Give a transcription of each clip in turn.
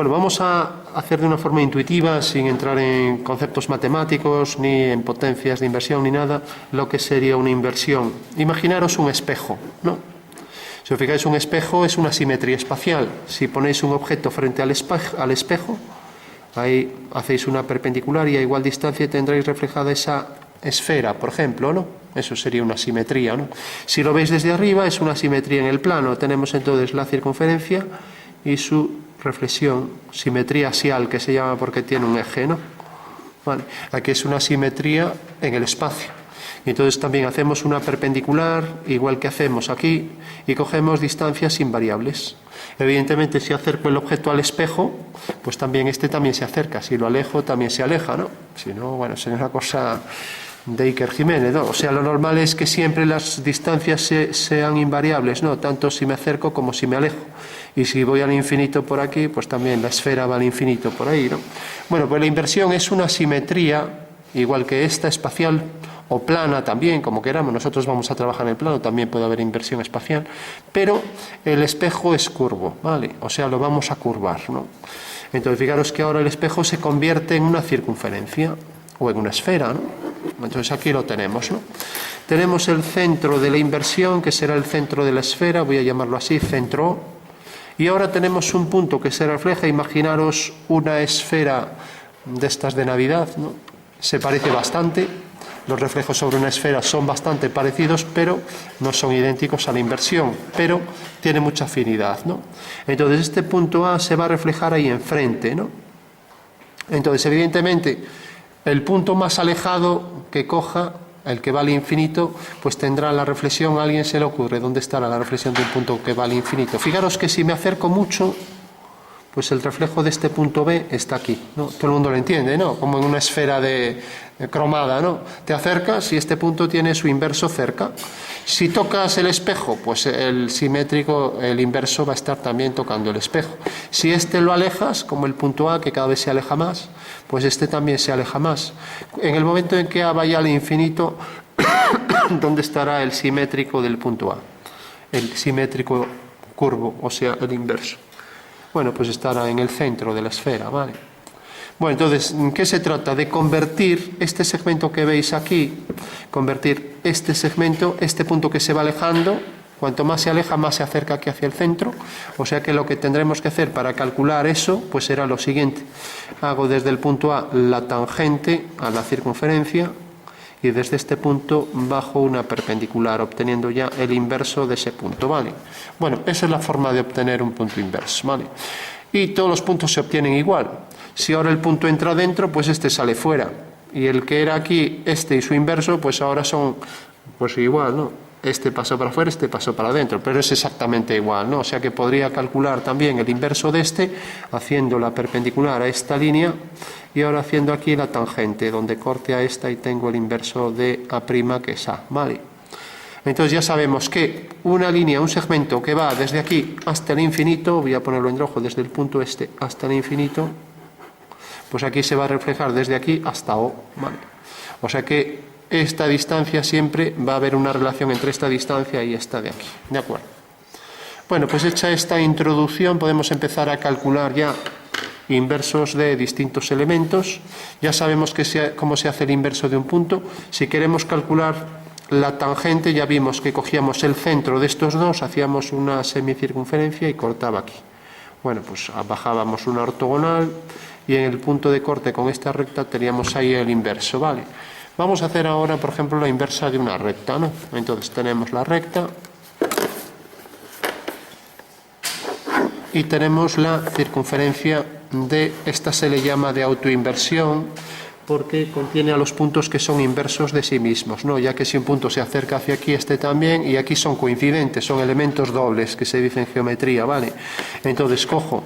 Bueno, vamos a hacer de una forma intuitiva, sin entrar en conceptos matemáticos, ni en potencias de inversión, ni nada, lo que sería una inversión. Imaginaros un espejo, ¿no? Si os fijáis, un espejo es una simetría espacial. Si ponéis un objeto frente al espejo, ahí hacéis una perpendicular y a igual distancia tendréis reflejada esa esfera, por ejemplo, ¿no? Eso sería una simetría, ¿no? Si lo veis desde arriba, es una simetría en el plano. Tenemos entonces la circunferencia y su reflexión, simetría axial, que se llama porque tiene un eje, ¿no? Vale. Aquí es una simetría en el espacio. Y entonces también hacemos una perpendicular, igual que hacemos aquí, y cogemos distancias invariables. Evidentemente, si acerco el objeto al espejo, pues también este también se acerca. Si lo alejo, también se aleja, ¿no? Si no, bueno, sería una cosa de Iker Jiménez, ¿no? O sea, lo normal es que siempre las distancias sean invariables, ¿no? Tanto si me acerco como si me alejo. Y si voy al infinito por aquí, pues también la esfera va al infinito por ahí, ¿no? Bueno, pues la inversión es una simetría, igual que esta, espacial, o plana también, como queramos. Nosotros vamos a trabajar en el plano, también puede haber inversión espacial, pero el espejo es curvo, ¿vale? O sea, lo vamos a curvar, ¿no? Entonces, fijaros que ahora el espejo se convierte en una circunferencia, o en una esfera, ¿no? Entonces aquí lo tenemos, ¿no? Tenemos el centro de la inversión, que será el centro de la esfera, voy a llamarlo así, centro O, y ahora tenemos un punto que se refleja, imaginaros una esfera de estas de Navidad, ¿no? Se parece bastante. Los reflejos sobre una esfera son bastante parecidos, pero no son idénticos a la inversión, pero tiene mucha afinidad, ¿no? Entonces este punto A se va a reflejar ahí enfrente, ¿no? Entonces, evidentemente, el punto más alejado que coja, el que va al infinito, pues tendrá la reflexión. ¿A alguien se le ocurre dónde estará la reflexión de un punto que va al infinito? Fijaros que si me acerco mucho, pues el reflejo de este punto B está aquí, ¿no? Todo el mundo lo entiende, ¿no? Como en una esfera cromada, ¿no? Te acercas y este punto tiene su inverso cerca. Si tocas el espejo, pues el simétrico, el inverso va a estar también tocando el espejo. Si este lo alejas, como el punto A, que cada vez se aleja más, pues este también se aleja más. En el momento en que A vaya al infinito, ¿dónde estará el simétrico del punto A? El simétrico curvo, o sea, el inverso. Bueno, pues estará en el centro de la esfera, ¿vale? Bueno, entonces, ¿qué se trata? De convertir este segmento que veis aquí, convertir este segmento, este punto que se va alejando, cuanto más se aleja, más se acerca aquí hacia el centro. O sea que lo que tendremos que hacer para calcular eso, pues será lo siguiente. Hago desde el punto A la tangente a la circunferencia, y desde este punto bajo una perpendicular, obteniendo ya el inverso de ese punto, ¿vale? Bueno, esa es la forma de obtener un punto inverso, ¿vale? Y todos los puntos se obtienen igual. Si ahora el punto entra dentro, pues este sale fuera. Y el que era aquí, este y su inverso, pues ahora son, pues igual, ¿no? Este pasó para afuera, este pasó para adentro, pero es exactamente igual, ¿no? O sea que podría calcular también el inverso de este, haciendo la perpendicular a esta línea, y ahora haciendo aquí la tangente, donde corte a esta y tengo el inverso de A', que es A, ¿vale? Entonces ya sabemos que una línea, un segmento que va desde aquí hasta el infinito, voy a ponerlo en rojo, desde el punto este hasta el infinito, pues aquí se va a reflejar desde aquí hasta O, ¿vale? O sea que esta distancia siempre va a haber una relación entre esta distancia y esta de aquí, ¿de acuerdo? Bueno, pues hecha esta introducción podemos empezar a calcular ya inversos de distintos elementos. Ya sabemos cómo se hace el inverso de un punto. Si queremos calcular la tangente, ya vimos que cogíamos el centro de estos dos, hacíamos una semicircunferencia y cortaba aquí. Bueno, pues bajábamos una ortogonal y en el punto de corte con esta recta teníamos ahí el inverso, ¿vale? Vamos a hacer ahora, por ejemplo, la inversa de una recta, ¿no? Entonces tenemos la recta y tenemos la circunferencia de, esta se le llama de autoinversión, porque contiene a los puntos que son inversos de sí mismos, ¿no? Ya que si un punto se acerca hacia aquí, este también, y aquí son coincidentes, son elementos dobles, que se dice en geometría, ¿vale? Entonces cojo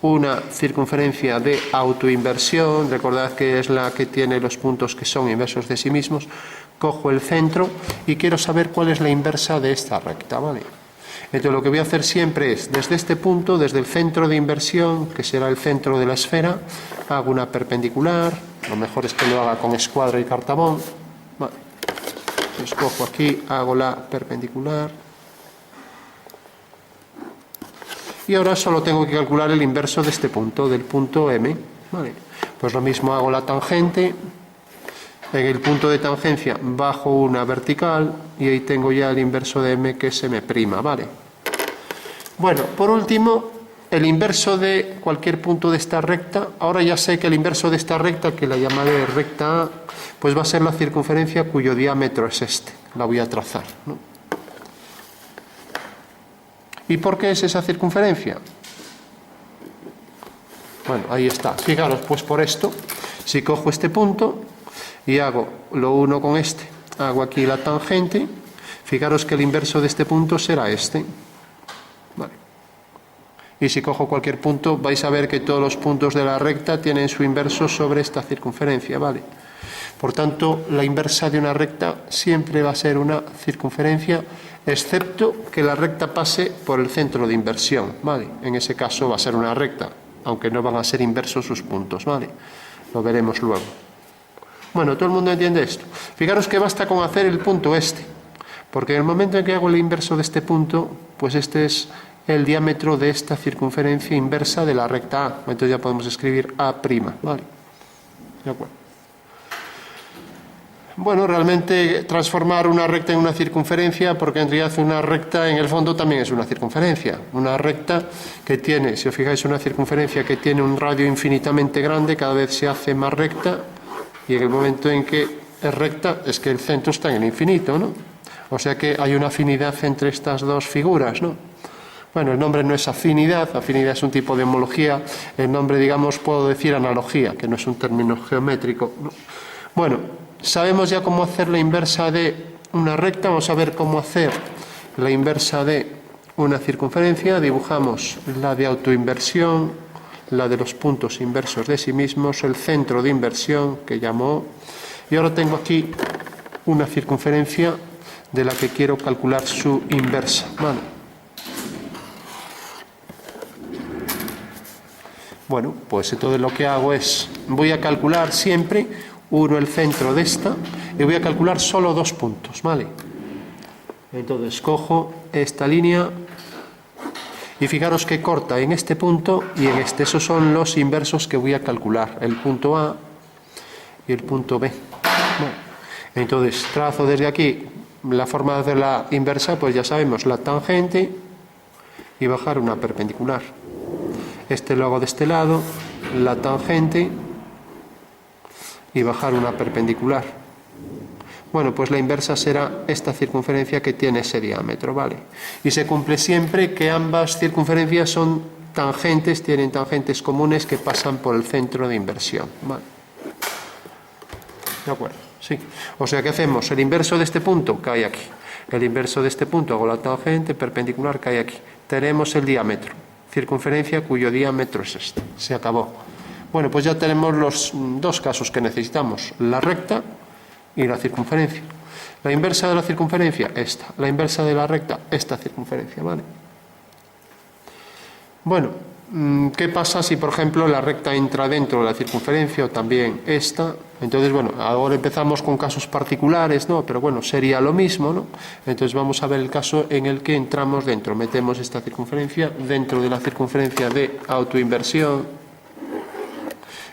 una circunferencia de autoinversión, recordad que es la que tiene los puntos que son inversos de sí mismos, cojo el centro y quiero saber cuál es la inversa de esta recta, ¿vale? Entonces lo que voy a hacer siempre es, desde este punto, desde el centro de inversión, que será el centro de la esfera, hago una perpendicular, lo mejor es que lo haga con escuadra y cartabón, vale. Entonces cojo aquí, hago la perpendicular, Y ahora solo tengo que calcular el inverso de este punto, del punto M. Vale. Pues lo mismo hago la tangente. En el punto de tangencia bajo una vertical y ahí tengo ya el inverso de M, que es M', ¿vale? Bueno, por último, el inverso de cualquier punto de esta recta. Ahora ya sé que el inverso de esta recta, que la llamaré recta A, pues va a ser la circunferencia cuyo diámetro es este. La voy a trazar, ¿no? ¿Y por qué es esa circunferencia? Bueno, ahí está. Fijaros, pues por esto, si cojo este punto y hago lo uno con este, hago aquí la tangente, fijaros que el inverso de este punto será este. Vale. Y si cojo cualquier punto, vais a ver que todos los puntos de la recta tienen su inverso sobre esta circunferencia, ¿vale? Por tanto, la inversa de una recta siempre va a ser una circunferencia, excepto que la recta pase por el centro de inversión, ¿vale? En ese caso va a ser una recta, aunque no van a ser inversos sus puntos, ¿vale? Lo veremos luego. Bueno, ¿todo el mundo entiende esto? Fijaros que basta con hacer el punto este, porque en el momento en que hago el inverso de este punto, pues este es el diámetro de esta circunferencia inversa de la recta A. Entonces ya podemos escribir A', ¿vale? De acuerdo. Bueno, realmente transformar una recta en una circunferencia, porque en realidad una recta en el fondo también es una circunferencia. Una recta que tiene, si os fijáis, una circunferencia que tiene un radio infinitamente grande, cada vez se hace más recta, y en el momento en que es recta es que el centro está en el infinito, ¿no? O sea que hay una afinidad entre estas dos figuras, ¿no? Bueno, el nombre no es afinidad es un tipo de homología, el nombre, digamos, puedo decir analogía, que no es un término geométrico, ¿no? Bueno, sabemos ya cómo hacer la inversa de una recta, vamos a ver cómo hacer la inversa de una circunferencia. Dibujamos la de autoinversión, la de los puntos inversos de sí mismos, el centro de inversión que llamó, y ahora tengo aquí una circunferencia de la que quiero calcular su inversa, ¿vale? Bueno, pues entonces lo que hago es, voy a calcular siempre el centro de esta, y voy a calcular solo dos puntos, ¿vale? Entonces cojo esta línea y fijaros que corta en este punto y en este. Esos son los inversos que voy a calcular, el punto A y el punto B. Bueno, entonces trazo desde aquí la forma de hacer la inversa, pues ya sabemos, la tangente y bajar una perpendicular. Este lo hago de este lado, la tangente y bajar una perpendicular. Bueno, pues la inversa será esta circunferencia que tiene ese diámetro, ¿vale? Y se cumple siempre que ambas circunferencias son tangentes, tienen tangentes comunes que pasan por el centro de inversión, ¿vale? ¿De acuerdo? Sí. O sea que hacemos el inverso de este punto, cae aquí. El inverso de este punto, hago la tangente, perpendicular, cae aquí. Tenemos el diámetro, circunferencia cuyo diámetro es este. Se acabó. Bueno, pues ya tenemos los dos casos que necesitamos, la recta y la circunferencia. La inversa de la circunferencia, esta. La inversa de la recta, esta circunferencia, ¿vale? Bueno, ¿qué pasa si, por ejemplo, la recta entra dentro de la circunferencia o también esta? Entonces, bueno, ahora empezamos con casos particulares, ¿no? Pero bueno, sería lo mismo, ¿no? Entonces vamos a ver el caso en el que entramos dentro. Metemos esta circunferencia dentro de la circunferencia de autoinversión.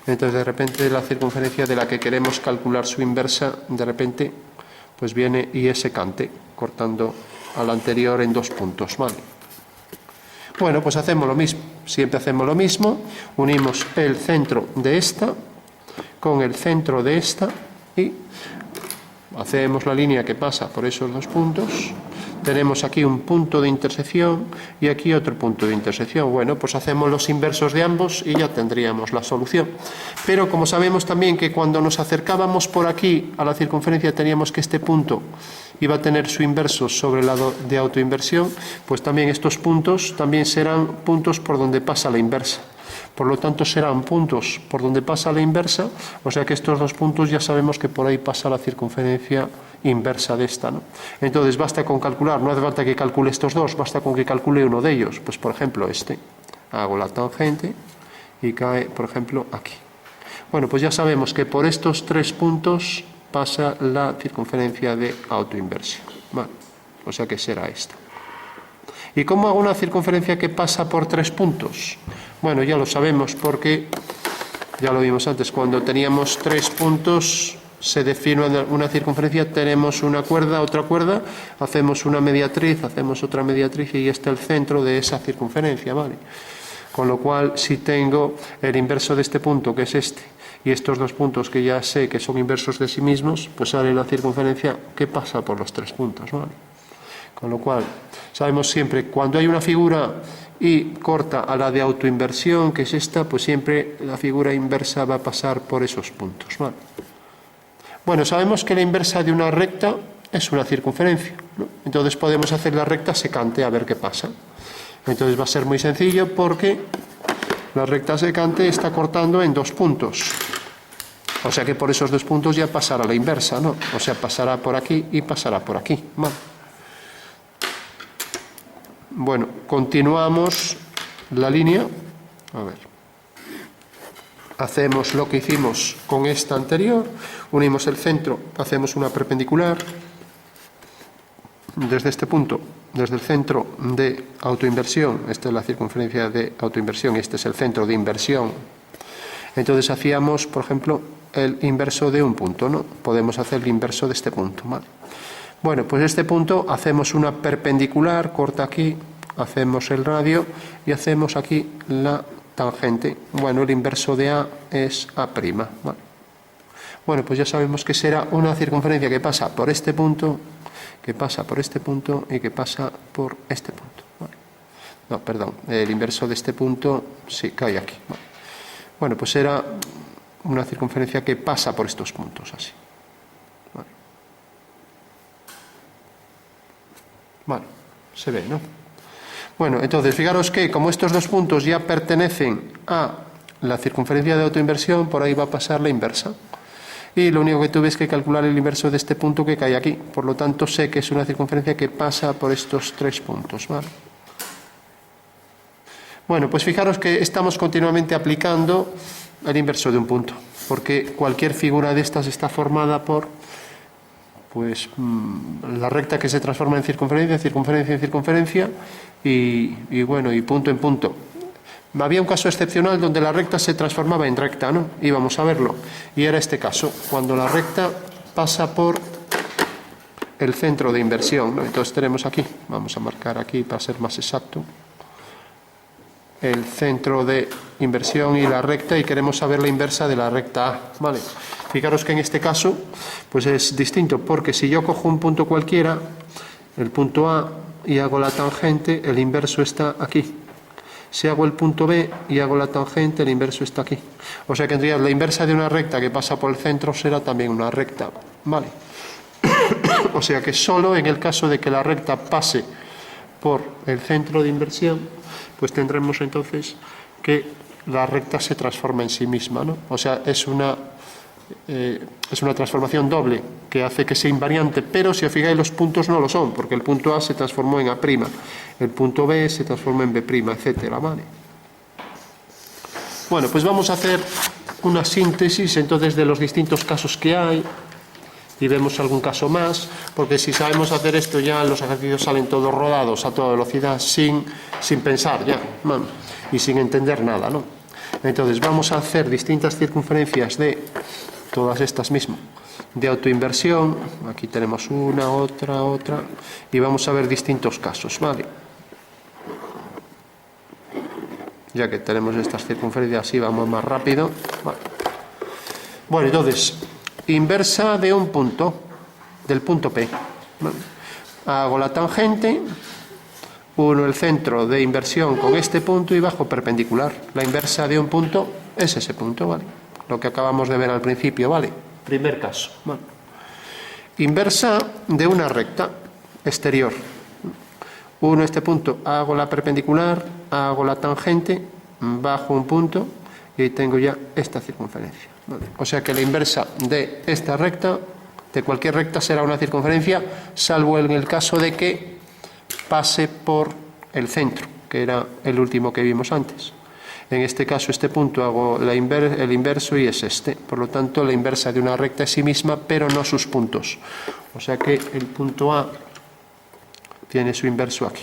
Entonces, de repente, la circunferencia de la que queremos calcular su inversa, de repente, pues viene y es secante, cortando al anterior en dos puntos, ¿vale? Bueno, pues hacemos lo mismo. Siempre hacemos lo mismo. Unimos el centro de esta con el centro de esta y hacemos la línea que pasa por esos dos puntos. Tenemos aquí un punto de intersección y aquí otro punto de intersección. Bueno, pues hacemos los inversos de ambos y ya tendríamos la solución. Pero como sabemos también que cuando nos acercábamos por aquí a la circunferencia teníamos que este punto iba a tener su inverso sobre el lado de autoinversión, pues también estos puntos también serán puntos por donde pasa la inversa. Por lo tanto, serán puntos por donde pasa la inversa, o sea que estos dos puntos ya sabemos que por ahí pasa la circunferencia inversa de esta, ¿no? Entonces, basta con calcular, no hace falta que calcule estos dos, basta con que calcule uno de ellos. Pues, por ejemplo, este. Hago la tangente y cae, por ejemplo, aquí. Bueno, pues ya sabemos que por estos tres puntos pasa la circunferencia de autoinversión. Vale, o sea que será esta. ¿Y cómo hago una circunferencia que pasa por 3 puntos? Bueno, ya lo sabemos porque ya lo vimos antes. Cuando teníamos 3 puntos se define una circunferencia, tenemos una cuerda, otra cuerda, hacemos una mediatriz, hacemos otra mediatriz y este es el centro de esa circunferencia, ¿vale? Con lo cual, si tengo el inverso de este punto, que es este, y estos dos puntos que ya sé que son inversos de sí mismos, pues sale la circunferencia que pasa por los 3 puntos, ¿vale? Con lo cual, sabemos siempre, cuando hay una figura y corta a la de autoinversión, que es esta, pues siempre la figura inversa va a pasar por esos puntos, ¿vale? Bueno, sabemos que la inversa de una recta es una circunferencia, ¿no? Entonces podemos hacer la recta secante a ver qué pasa. Entonces va a ser muy sencillo porque la recta secante está cortando en 2 puntos. O sea que por esos 2 puntos ya pasará la inversa, ¿no? O sea, pasará por aquí y pasará por aquí, ¿vale? Bueno, continuamos la línea. A ver. Hacemos lo que hicimos con esta anterior, unimos el centro, hacemos una perpendicular desde este punto, desde el centro de autoinversión, esta es la circunferencia de autoinversión y este es el centro de inversión. Entonces hacíamos, por ejemplo, el inverso de un punto, ¿no? Podemos hacer el inverso de este punto, ¿vale? Bueno, pues este punto hacemos una perpendicular, corta aquí, hacemos el radio y hacemos aquí la tangente. Bueno, el inverso de A es A', ¿vale? Bueno, pues ya sabemos que será una circunferencia que pasa por este punto, que pasa por este punto y que pasa por este punto, ¿vale? No, perdón, el inverso de este punto sí cae aquí, ¿vale? Bueno, pues será una circunferencia que pasa por estos puntos, así, ¿vale? Bueno, se ve, ¿no? Bueno, entonces, fijaros que como estos 2 puntos ya pertenecen a la circunferencia de autoinversión, por ahí va a pasar la inversa. Y lo único que tuve es que calcular el inverso de este punto que cae aquí. Por lo tanto, sé que es una circunferencia que pasa por estos 3 puntos, ¿vale? Bueno, pues fijaros que estamos continuamente aplicando el inverso de un punto, porque cualquier figura de estas está formada por pues la recta que se transforma en circunferencia, circunferencia en circunferencia y bueno, y punto en punto. Había un caso excepcional donde la recta se transformaba en recta, ¿no? Íbamos a verlo. Y era este caso, cuando la recta pasa por el centro de inversión, ¿no? Entonces tenemos aquí, vamos a marcar aquí para ser más exacto, el centro de inversión y la recta, y queremos saber la inversa de la recta A, ¿vale? Fijaros que en este caso pues es distinto, porque si yo cojo un punto cualquiera, el punto A, y hago la tangente, el inverso está aquí. Si hago el punto B y hago la tangente, el inverso está aquí. O sea que tendría la inversa de una recta que pasa por el centro será también una recta, ¿vale? O sea que solo en el caso de que la recta pase por el centro de inversión, pues tendremos entonces que la recta se transforma en sí misma, ¿no? O sea, es una transformación doble que hace que sea invariante, pero si os fijáis los puntos no lo son, porque el punto A se transformó en A', el punto B se transforma en B', etcétera, ¿vale? Bueno, pues vamos a hacer una síntesis entonces de los distintos casos que hay y vemos algún caso más, porque si sabemos hacer esto ya los ejercicios salen todos rodados a toda velocidad sin pensar ya, ¿no? Y sin entender nada, ¿no? Entonces vamos a hacer distintas circunferencias de todas estas mismas de autoinversión. Aquí tenemos una, otra, y vamos a ver distintos casos, ¿vale? Ya que tenemos estas circunferencias así vamos más rápido, ¿vale? Bueno, entonces inversa de un punto, del punto P, ¿vale? Hago la tangente, uno el centro de inversión con este punto y bajo perpendicular. La inversa de un punto es ese punto, ¿vale? Lo que acabamos de ver al principio, ¿vale? Primer caso, ¿vale? Inversa de una recta exterior. Uno este punto, hago la perpendicular, hago la tangente, bajo un punto y tengo ya esta circunferencia, ¿vale? O sea que la inversa de esta recta, de cualquier recta, será una circunferencia, salvo en el caso de que pase por el centro, que era el último que vimos antes. En este caso, este punto hago el inverso y es este. Por lo tanto, la inversa de una recta es sí misma, pero no sus puntos. O sea que el punto A tiene su inverso aquí.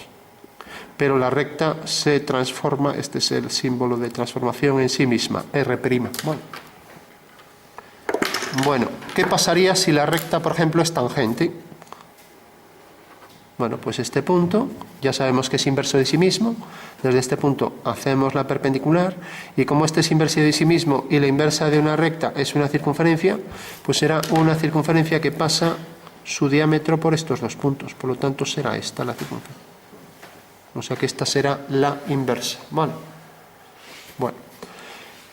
pero la recta se transforma, este es el símbolo de transformación en sí misma, R'. Bueno, ¿qué pasaría si la recta, por ejemplo, es tangente? Bueno, pues este punto, ya sabemos que es inverso de sí mismo, desde este punto hacemos la perpendicular, y como este es inverso de sí mismo y la inversa de una recta es una circunferencia, pues será una circunferencia que pasa su diámetro por estos dos puntos, por lo tanto será esta la circunferencia. O sea que esta será la inversa. Bueno,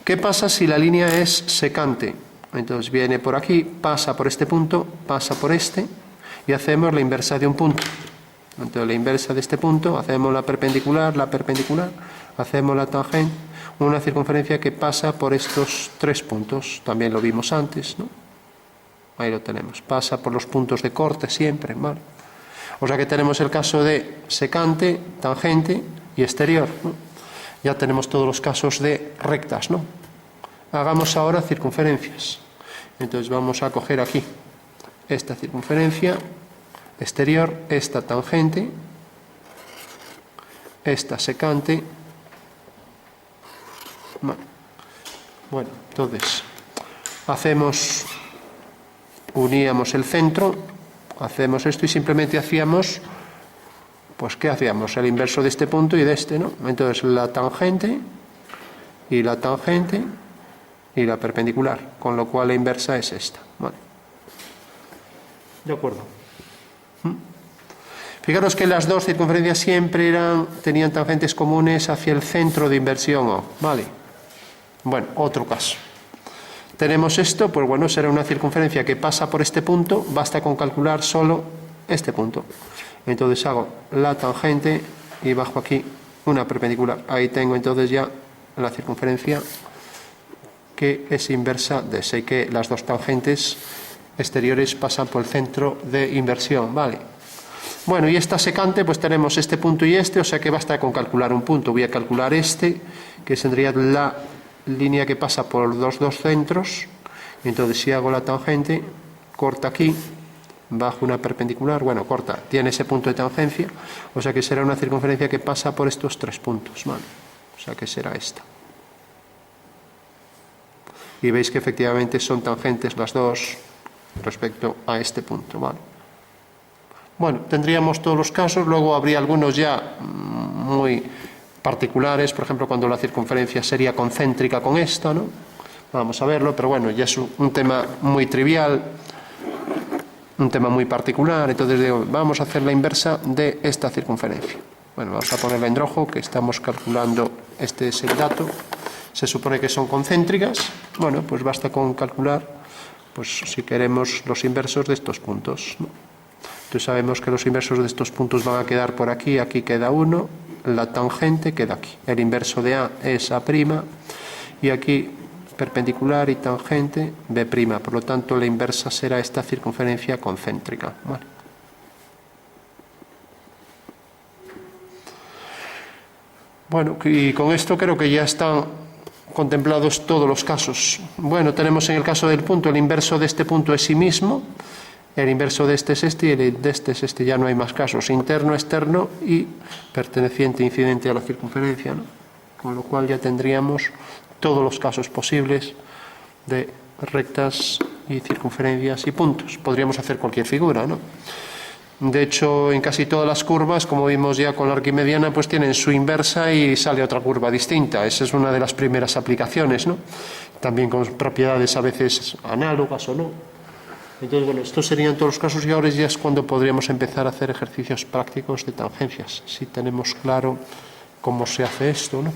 ¿qué pasa si la línea es secante? Entonces viene por aquí, pasa por este punto, pasa por este, y hacemos la inversa de un punto. Entonces la inversa de este punto, hacemos la perpendicular, hacemos la tangente, una circunferencia que pasa por estos tres puntos. También lo vimos antes, ¿no? Ahí lo tenemos, pasa por los puntos de corte siempre, ¿vale? O sea que tenemos el caso de secante, tangente y exterior, ¿no? Ya tenemos todos los casos de rectas, ¿no? Hagamos ahora circunferencias. Entonces vamos a coger aquí esta circunferencia exterior, esta tangente, esta secante. Bueno, entonces uníamos el centro, hacemos esto y simplemente hacíamos, pues ¿qué hacíamos? El inverso de este punto y de este, ¿no? Entonces la tangente y la tangente y la perpendicular, con lo cual la inversa es esta, ¿vale? De acuerdo. Fijaros que las dos circunferencias siempre tenían tangentes comunes hacia el centro de inversión O, ¿vale? Bueno, otro caso. Tenemos esto, pues bueno, será una circunferencia que pasa por este punto, basta con calcular solo este punto. Entonces hago la tangente y bajo aquí una perpendicular. Ahí tengo entonces ya la circunferencia que es inversa de ese, y que las dos tangentes exteriores pasan por el centro de inversión, ¿vale? Bueno, y esta secante, pues tenemos este punto y este, o sea que basta con calcular un punto. Voy a calcular este, que tendría la línea que pasa por los dos centros. Entonces si hago la tangente, corta aquí, bajo una perpendicular, bueno, corta, tiene ese punto de tangencia, o sea que será una circunferencia que pasa por estos tres puntos, ¿vale? O sea que será esta. Y veis que efectivamente son tangentes las dos respecto a este punto, ¿vale? Bueno, tendríamos todos los casos, luego habría algunos ya muy particulares, por ejemplo, cuando la circunferencia sería concéntrica con esta, ¿no? Vamos a verlo, pero bueno, ya es un tema muy trivial, un tema muy particular, entonces digo, vamos a hacer la inversa de esta circunferencia. Bueno, vamos a ponerla en rojo, que estamos calculando, este es el dato, se supone que son concéntricas, bueno, pues basta con calcular, pues si queremos los inversos de estos puntos, ¿no? Entonces sabemos que los inversos de estos puntos van a quedar por aquí, aquí queda 1, la tangente queda aquí. El inverso de A es A', y aquí perpendicular y tangente B', por lo tanto la inversa será esta circunferencia concéntrica, ¿vale? Bueno, y con esto creo que ya están contemplados todos los casos. Bueno, tenemos en el caso del punto, el inverso de este punto es sí mismo, el inverso de este es este y el de este es este, ya no hay más casos, interno, externo y perteneciente, incidente a la circunferencia, ¿no? Con lo cual ya tendríamos todos los casos posibles de rectas y circunferencias y puntos. Podríamos hacer cualquier figura, ¿no? De hecho, en casi todas las curvas, como vimos ya con la arquimediana, pues tienen su inversa y sale otra curva distinta. Esa es una de las primeras aplicaciones, ¿no? También con propiedades a veces análogas o no. Entonces, bueno, estos serían todos los casos y ahora ya es cuando podríamos empezar a hacer ejercicios prácticos de tangencias, si tenemos claro cómo se hace esto, ¿no?